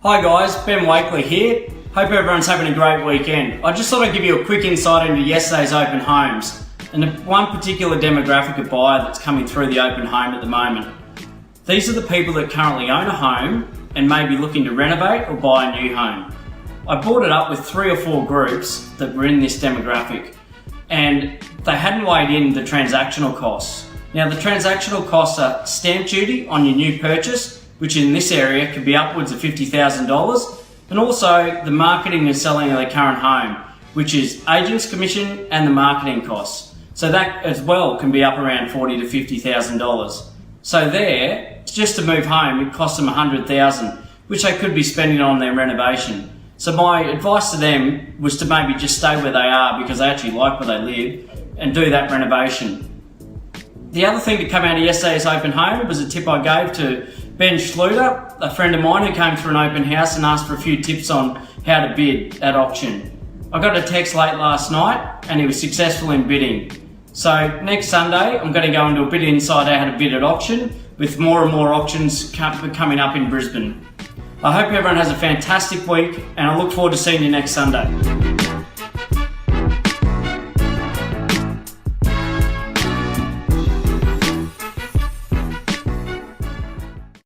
Hi guys, Ben Wakely here. Hope everyone's having a great weekend. I just thought I'd give you a quick insight into yesterday's open homes and the one particular demographic of buyer that's coming through the open home at the moment. These are the people that currently own a home and may be looking to renovate or buy a new home. I brought it up with 3 or 4 groups that were in this demographic and they hadn't weighed in the transactional costs. Now the transactional costs are stamp duty on your new purchase, which in this area could be upwards of $50,000, and also the marketing and selling of the current home, which is agent's commission and the marketing costs. So that as well can be up around $40,000 to $50,000. So there, just to move home, it costs them $100,000, which they could be spending on their renovation. So my advice to them was to maybe just stay where they are because they actually like where they live and do that renovation. The other thing to come out of yesterday's open home was a tip I gave to Ben Schluter, a friend of mine who came through an open house and asked for a few tips on how to bid at auction. I got a text late last night and he was successful in bidding. So next Sunday I'm going to go into a bit inside how to bid at auction with more and more auctions coming up in Brisbane. I hope everyone has a fantastic week and I look forward to seeing you next Sunday.